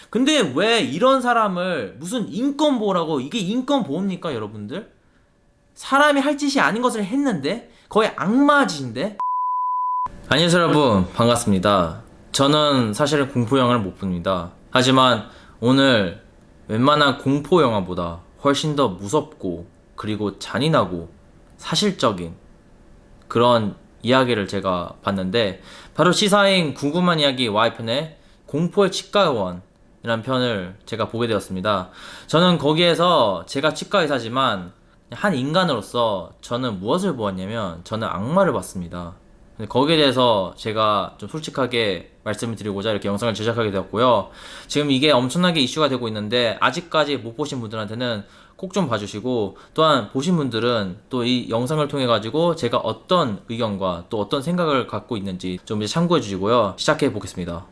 근데 왜 이런 사람을 무슨 인권보호라고, 이게 인권보호입니까 여러분들? 사람이 할 짓이 아닌 것을 했는데 거의 악마 짓인데. 안녕하세요 여러분, 반갑습니다. 저는 사실은 공포영화를 못 봅니다. 하지만 오늘 웬만한 공포영화보다 훨씬 더 무섭고 그리고 잔인하고 사실적인 그런 이야기를 제가 봤는데, 바로 시사인 궁금한 이야기 Y편의 공포의 치과의원이라는 편을 제가 보게 되었습니다. 저는 거기에서 제가 치과의사지만 한 인간으로서 저는 무엇을 보았냐면, 저는 악마를 봤습니다. 근데 거기에 대해서 제가 좀 솔직하게 말씀을 드리고자 이렇게 영상을 제작하게 되었고요. 지금 이게 엄청나게 이슈가 되고 있는데 아직까지 못 보신 분들한테는 꼭 좀 봐주시고, 또한 보신 분들은 또 이 영상을 통해 가지고 제가 어떤 의견과 또 어떤 생각을 갖고 있는지 좀 이제 참고해 주시고요. 시작해 보겠습니다.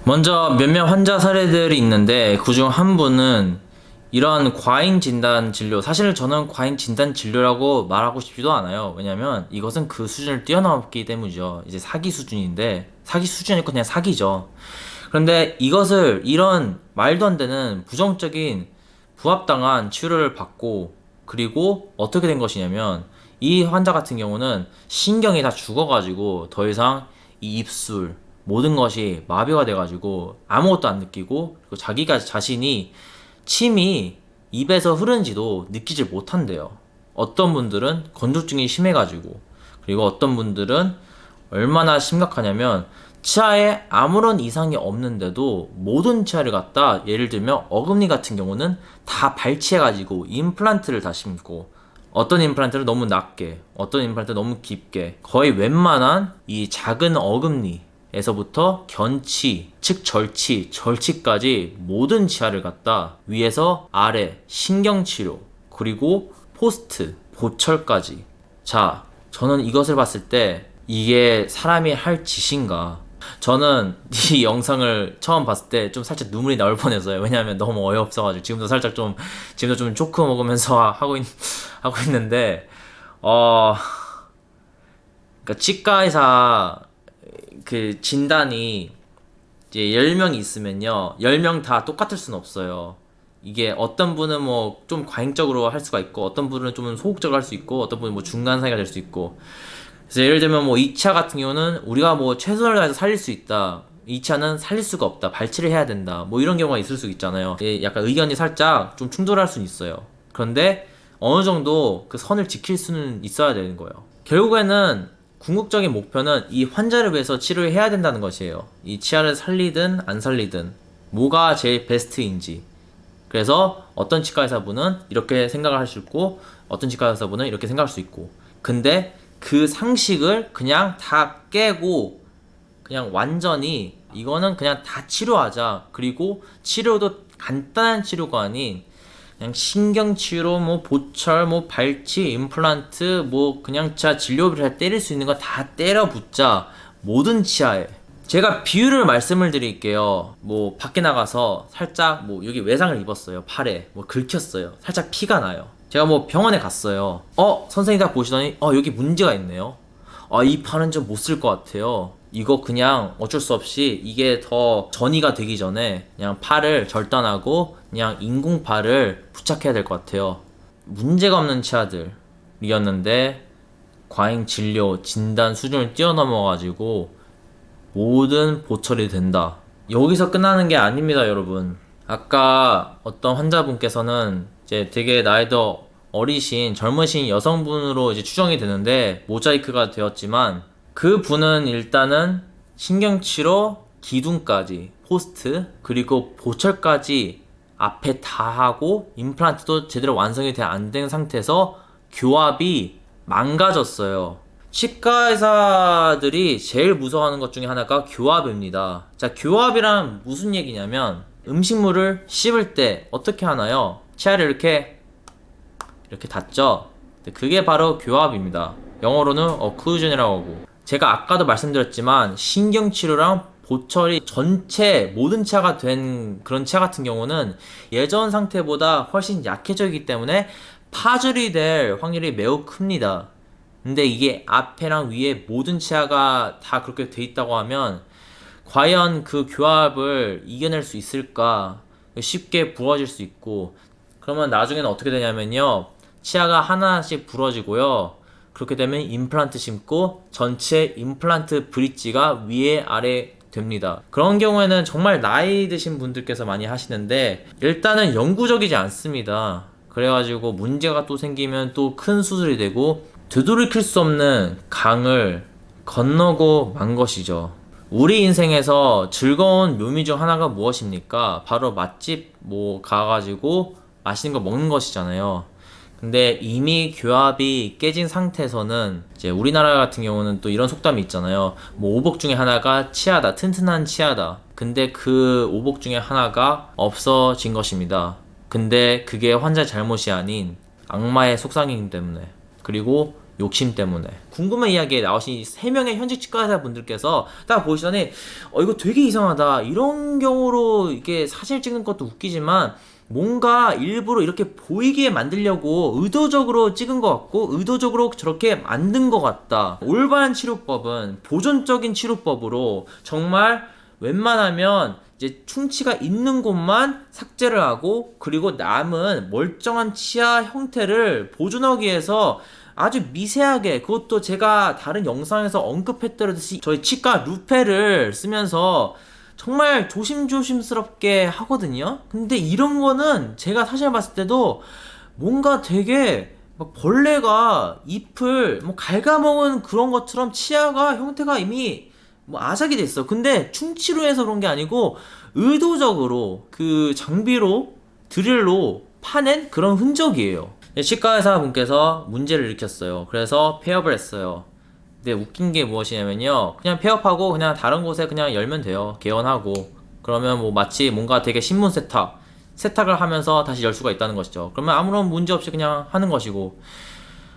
먼저 몇몇 환자 사례들이 있는데, 그중 한 분은 이런 과잉 진단 진료, 사실 저는 과잉 진단 진료라고 말하고 싶지도 않아요. 왜냐면 이것은 그 수준을 뛰어넘기 때문이죠. 이제 사기 수준인데, 사기 수준이 아니고 그냥 사기죠. 그런데 이것을, 이런 말도 안 되는 부정적인 부합당한 치료를 받고, 그리고 어떻게 된 것이냐면, 이 환자 같은 경우는 신경이 다 죽어가지고 더 이상 이 입술 모든 것이 마비가 돼가지고 아무것도 안 느끼고, 그리고 자기가 자신이 침이 입에서 흐르는지도 느끼질 못한대요. 어떤 분들은 건조증이 심해가지고, 그리고 어떤 분들은 얼마나 심각하냐면 치아에 아무런 이상이 없는데도 모든 치아를 갖다, 예를 들면 어금니 같은 경우는 다 발치해가지고 임플란트를 다 심고, 어떤 임플란트를 너무 낮게, 어떤 임플란트를 너무 깊게, 거의 웬만한 이 작은 어금니 에서부터 견치, 즉 절치까지 모든 치아를 갖다 위에서 아래 신경치료, 그리고 포스트, 보철까지. 자, 저는 이것을 봤을 때 이게 사람이 할 짓인가? 저는 이 영상을 처음 봤을 때 좀 살짝 눈물이 나올 뻔했어요. 왜냐하면 너무 어이없어가지고. 지금도 좀 초크 먹으면서 하고 있는데, 그러니까 치과 의사 그 진단이 이제 10명이 있으면요, 10명 다 똑같을 수는 없어요. 이게 어떤 분은 뭐 좀 과잉적으로 할 수가 있고, 어떤 분은 좀 소극적으로 할 수 있고, 어떤 분은 뭐 중간 사이가 될 수 있고. 그래서 예를 들면 뭐 2차 같은 경우는 우리가 뭐 최선을 다해서 살릴 수 있다, 2차는 살릴 수가 없다, 발치를 해야 된다, 뭐 이런 경우가 있을 수 있잖아요. 약간 의견이 살짝 좀 충돌할 수는 있어요. 그런데 어느 정도 그 선을 지킬 수는 있어야 되는 거예요. 결국에는 궁극적인 목표는 이 환자를 위해서 치료를 해야 된다는 것이에요. 이 치아를 살리든 안 살리든 뭐가 제일 베스트인지. 그래서 어떤 치과 의사분은 이렇게 생각을 할 수 있고, 어떤 치과 의사분은 이렇게 생각할 수 있고. 근데 그 상식을 그냥 다 깨고, 그냥 완전히 이거는 그냥 다 치료하자, 그리고 치료도 간단한 치료가 아닌 그냥 신경치료, 뭐 보철, 뭐 발치, 임플란트, 뭐 그냥 치아 진료비를 때릴 수 있는 거 다 때려 붙자, 모든 치아에. 제가 비유를 말씀을 드릴게요. 뭐 밖에 나가서 살짝 뭐 여기 외상을 입었어요. 팔에 뭐 긁혔어요. 살짝 피가 나요. 제가 뭐 병원에 갔어요. 선생님이 다 보시더니 여기 문제가 있네요. 이 팔은 좀 못 쓸 것 같아요. 이거 그냥 어쩔 수 없이 이게 더 전이가 되기 전에 그냥 팔을 절단하고 그냥 인공팔을 부착해야 될 것 같아요. 문제가 없는 치아들이었는데 과잉 진료 진단 수준을 뛰어넘어가지고 모든 보철이 된다. 여기서 끝나는 게 아닙니다, 여러분. 아까 어떤 환자분께서는 이제 되게 나이도 어리신 젊으신 여성분으로 이제 추정이 되는데, 모자이크가 되었지만 그 분은 일단은 신경치료, 기둥까지, 포스트, 그리고 보철까지 앞에 다 하고, 임플란트도 제대로 완성이 안 된 상태에서 교합이 망가졌어요. 치과 의사들이 제일 무서워하는 것 중에 하나가 교합입니다. 자, 교합이란 무슨 얘기냐면, 음식물을 씹을 때 어떻게 하나요? 치아를 이렇게 닫죠? 그게 바로 교합입니다. 영어로는 occlusion이라고 하고. 제가 아까도 말씀드렸지만 신경치료랑 보철이 전체 모든 치아가 된 그런 치아 같은 경우는 예전 상태보다 훨씬 약해졌기 때문에 파절이 될 확률이 매우 큽니다. 근데 이게 앞에랑 위에 모든 치아가 다 그렇게 돼 있다고 하면 과연 그 교합을 이겨낼 수 있을까? 쉽게 부러질 수 있고, 그러면 나중에는 어떻게 되냐면요. 치아가 하나씩 부러지고요. 그렇게 되면 임플란트 심고 전체 임플란트 브릿지가 위에 아래 됩니다. 그런 경우에는 정말 나이 드신 분들께서 많이 하시는데 일단은 영구적이지 않습니다. 그래가지고 문제가 또 생기면 또 큰 수술이 되고 되돌이킬 수 없는 강을 건너고 만 것이죠. 우리 인생에서 즐거운 묘미 중 하나가 무엇입니까? 바로 맛집 가가지고 맛있는 거 먹는 것이잖아요. 근데 이미 교합이 깨진 상태에서는 이제 우리나라 같은 경우는 또 이런 속담이 있잖아요. 오복 중에 하나가 치아다, 튼튼한 치아다. 근데 그 오복 중에 하나가 없어진 것입니다. 근데 그게 환자의 잘못이 아닌 악마의 속삭임 때문에, 그리고 욕심 때문에. 궁금한 이야기에 나오신 3명의 현직 치과의사 분들께서 딱 보시더니 이거 되게 이상하다, 이런 경우로 이게 사진 찍는 것도 웃기지만 뭔가 일부러 이렇게 보이게 만들려고 의도적으로 찍은 것 같고 의도적으로 저렇게 만든 것 같다. 올바른 치료법은 보존적인 치료법으로 정말 웬만하면 이제 충치가 있는 곳만 삭제를 하고, 그리고 남은 멀쩡한 치아 형태를 보존하기 위해서 아주 미세하게, 그것도 제가 다른 영상에서 언급했듯이 저희 치과 루페를 쓰면서 정말 조심조심스럽게 하거든요. 근데 이런 거는 제가 사실 봤을 때도 뭔가 되게 막 벌레가 잎을 갉아먹은 그런 것처럼 치아가 형태가 이미 아작이 됐어. 근데 충치로 해서 그런 게 아니고 의도적으로 그 장비로 드릴로 파낸 그런 흔적이에요. 치과의사 분께서 문제를 일으켰어요. 그래서 폐업을 했어요. 근데 웃긴 게 무엇이냐면요, 그냥 폐업하고 그냥 다른 곳에 그냥 열면 돼요. 개원하고. 그러면 마치 뭔가 되게 신문 세탁을 하면서 다시 열 수가 있다는 것이죠. 그러면 아무런 문제 없이 그냥 하는 것이고,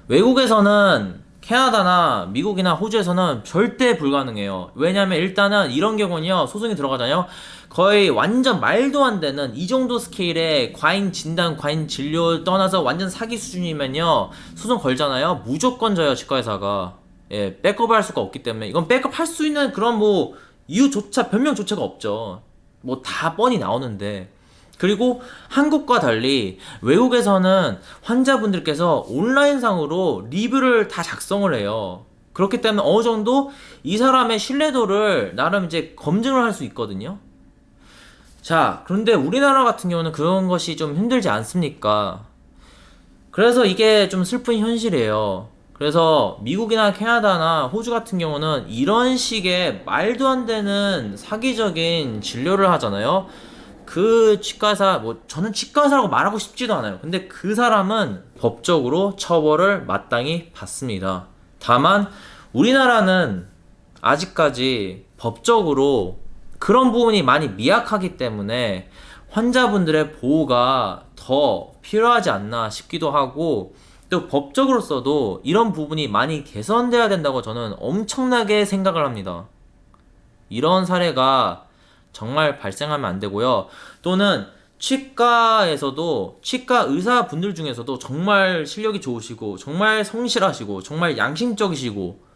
외국에서는 캐나다나 미국이나 호주에서는 절대 불가능해요. 왜냐면 일단은 이런 경우는요, 소송이 들어가잖아요. 거의 완전 말도 안 되는 이 정도 스케일의 과잉 진단, 과잉 진료 떠나서 완전 사기 수준이면요, 소송 걸잖아요. 무조건 져요, 치과의사가. 예, 백업을 할 수가 없기 때문에. 이건 백업 할 수 있는 그런 이유조차, 변명조차가 없죠. 다 뻔히 나오는데. 그리고 한국과 달리 외국에서는 환자분들께서 온라인상으로 리뷰를 다 작성을 해요. 그렇기 때문에 어느 정도 이 사람의 신뢰도를 나름 이제 검증을 할 수 있거든요. 자, 그런데 우리나라 같은 경우는 그런 것이 좀 힘들지 않습니까? 그래서 이게 좀 슬픈 현실이에요. 그래서 미국이나 캐나다나 호주 같은 경우는 이런 식의 말도 안 되는 사기적인 진료를 하잖아요. 그 치과의사, 저는 치과의사라고 말하고 싶지도 않아요. 근데 그 사람은 법적으로 처벌을 마땅히 받습니다. 다만 우리나라는 아직까지 법적으로 그런 부분이 많이 미약하기 때문에 환자분들의 보호가 더 필요하지 않나 싶기도 하고, 또 법적으로서도 이런 부분이 많이 개선돼야 된다고 저는 엄청나게 생각을 합니다. 이런 사례가 정말 발생하면 안 되고요. 또는 치과에서도, 치과 의사분들 중에서도 정말 실력이 좋으시고 정말 성실하시고 정말 양심적이시고,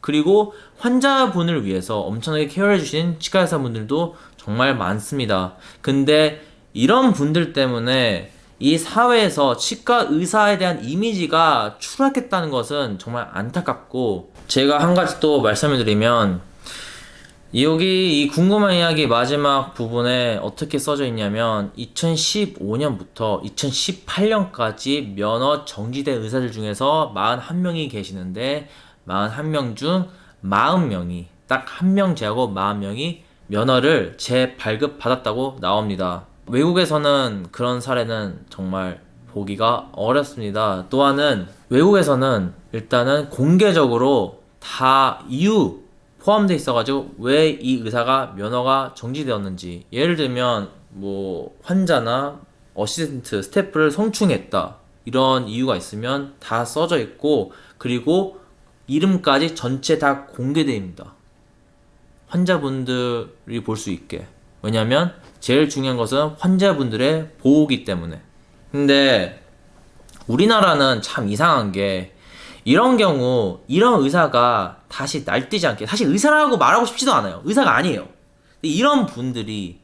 그리고 환자분을 위해서 엄청나게 케어해주신 치과의사분들도 정말 많습니다. 근데 이런 분들 때문에 이 사회에서 치과 의사에 대한 이미지가 추락했다는 것은 정말 안타깝고, 제가 한 가지 또 말씀을 드리면, 여기 이 궁금한 이야기 마지막 부분에 어떻게 써져 있냐면 2015년부터 2018년까지 면허 정지된 의사들 중에서 41명이 계시는데 41명 중 40명이, 딱 한 명 제하고 40명이 면허를 재발급 받았다고 나옵니다. 외국에서는 그런 사례는 정말 보기가 어렵습니다. 또한은 외국에서는 일단은 공개적으로 다 이유 포함되어 있어가지고 왜 이 의사가 면허가 정지되었는지, 예를 들면 환자나 어시스턴트, 스태프를 성추행했다, 이런 이유가 있으면 다 써져 있고, 그리고 이름까지 전체 다 공개됩니다. 환자분들이 볼 수 있게. 왜냐면 제일 중요한 것은 환자분들의 보호기 때문에. 근데 우리나라는 참 이상한 게, 이런 경우 이런 의사가 다시 날뛰지 않게, 사실 의사라고 말하고 싶지도 않아요. 의사가 아니에요. 이런 분들이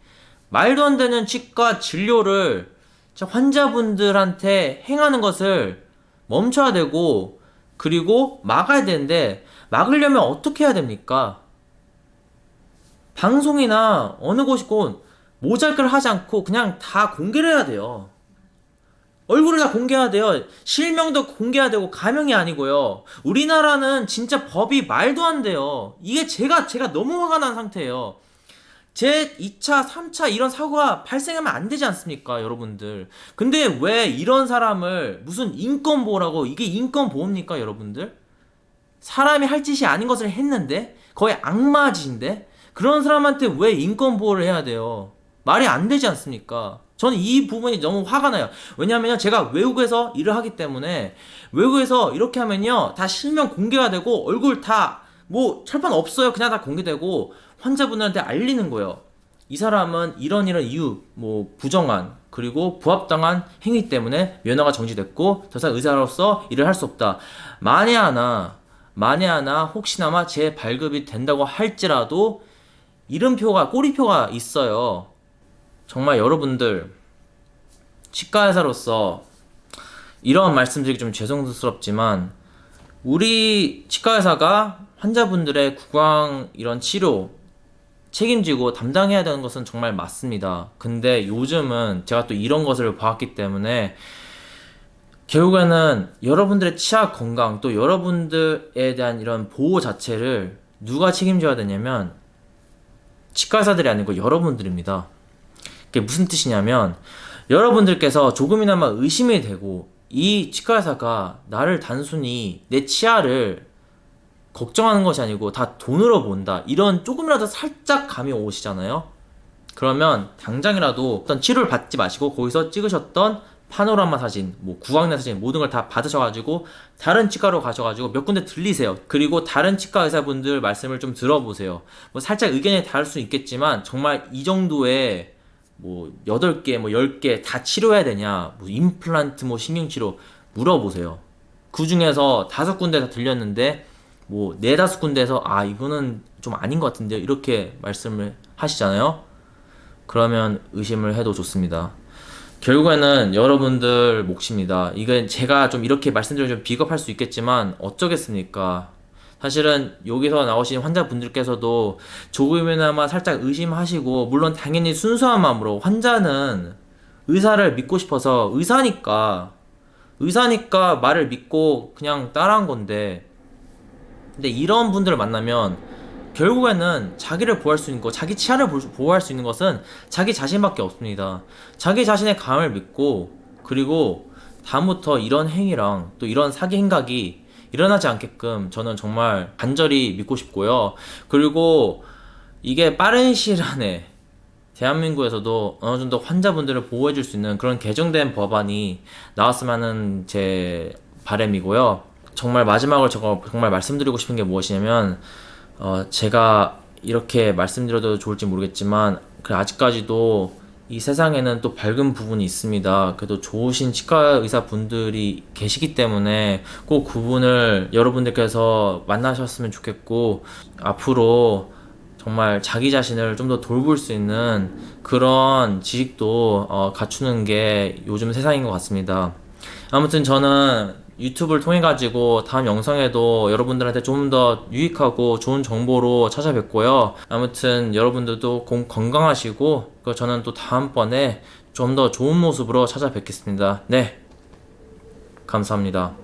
말도 안 되는 치과 진료를 환자분들한테 행하는 것을 멈춰야 되고, 그리고 막아야 되는데, 막으려면 어떻게 해야 됩니까? 방송이나 어느 곳이건 모자이크를 하지 않고 그냥 다 공개를 해야 돼요. 얼굴을 다 공개해야 돼요. 실명도 공개해야 되고, 가명이 아니고요. 우리나라는 진짜 법이 말도 안 돼요. 이게 제가 너무 화가 난 상태예요. 제 2차, 3차 이런 사고가 발생하면 안 되지 않습니까, 여러분들? 근데 왜 이런 사람을 무슨 인권보호라고, 이게 인권보호입니까, 여러분들? 사람이 할 짓이 아닌 것을 했는데, 거의 악마 짓인데, 그런 사람한테 왜 인권보호를 해야 돼요? 말이 안 되지 않습니까? 저는 이 부분이 너무 화가 나요. 왜냐면요, 제가 외국에서 일을 하기 때문에, 외국에서 이렇게 하면요, 다 실명 공개가 되고, 얼굴 다, 뭐, 철판 없어요. 그냥 다 공개되고, 환자분들한테 알리는 거예요. 이 사람은 이런 이유, 뭐, 부정한, 그리고 부합당한 행위 때문에 면허가 정지됐고, 더 이상 의사로서 일을 할 수 없다. 만에 하나, 혹시나마 재발급이 된다고 할지라도, 이름표가, 꼬리표가 있어요. 정말 여러분들, 치과의사로서 이런 말씀드리기 좀 죄송스럽지만, 우리 치과의사가 환자분들의 구강 이런 치료 책임지고 담당해야 되는 것은 정말 맞습니다. 근데 요즘은 제가 또 이런 것을 봤기 때문에 결국에는 여러분들의 치아 건강, 또 여러분들에 대한 이런 보호 자체를 누가 책임져야 되냐면 치과의사들이 아니고 여러분들입니다. 그게 무슨 뜻이냐면, 여러분들께서 조금이나마 의심이 되고, 이 치과의사가 나를 단순히 내 치아를 걱정하는 것이 아니고 다 돈으로 본다, 이런 조금이라도 살짝 감이 오시잖아요. 그러면 당장이라도 어떤 치료를 받지 마시고 거기서 찍으셨던 파노라마 사진, 뭐 구강내 사진, 모든 걸 다 받으셔가지고 다른 치과로 가셔가지고 몇 군데 들리세요. 그리고 다른 치과 의사분들 말씀을 좀 들어보세요. 뭐 살짝 의견이 다를 수 있겠지만, 정말 이 정도의 뭐 8개, 뭐 10개 다 치료해야 되냐, 뭐 임플란트, 뭐 신경치료 물어보세요. 그 중에서 5군데 다 들렸는데 뭐 4-5군데에서 이거는 좀 아닌 것 같은데요, 이렇게 말씀을 하시잖아요. 그러면 의심을 해도 좋습니다. 결국에는 여러분들 몫입니다. 이건 제가 좀 이렇게 말씀드리면 좀 비겁할 수 있겠지만 어쩌겠습니까? 사실은 여기서 나오신 환자분들께서도 조금이나마 살짝 의심하시고, 물론 당연히 순수한 마음으로, 환자는 의사를 믿고 싶어서 의사니까 말을 믿고 그냥 따라한 건데, 근데 이런 분들을 만나면 결국에는 자기를 보호할 수 있는 거, 자기 치아를 보호할 수 있는 것은 자기 자신밖에 없습니다. 자기 자신의 감을 믿고, 그리고 다음부터 이런 행위랑 또 이런 사기 행각이 일어나지 않게끔 저는 정말 간절히 믿고 싶고요. 그리고 이게 빠른 시일 안에 대한민국에서도 어느 정도 환자분들을 보호해줄 수 있는 그런 개정된 법안이 나왔으면 하는 제 바람이고요. 정말 마지막으로 제가 정말 말씀드리고 싶은 게 무엇이냐면, 제가 이렇게 말씀드려도 좋을지 모르겠지만, 아직까지도 이 세상에는 또 밝은 부분이 있습니다. 그래도 좋으신 치과 의사 분들이 계시기 때문에 꼭 그분을 여러분들께서 만나셨으면 좋겠고, 앞으로 정말 자기 자신을 좀 더 돌볼 수 있는 그런 지식도 갖추는 게 요즘 세상인 것 같습니다. 아무튼 저는 유튜브를 통해 가지고 다음 영상에도 여러분들한테 좀 더 유익하고 좋은 정보로 찾아뵙고요. 아무튼 여러분들도 건강하시고, 저는 또 다음번에 좀 더 좋은 모습으로 찾아뵙겠습니다. 네, 감사합니다.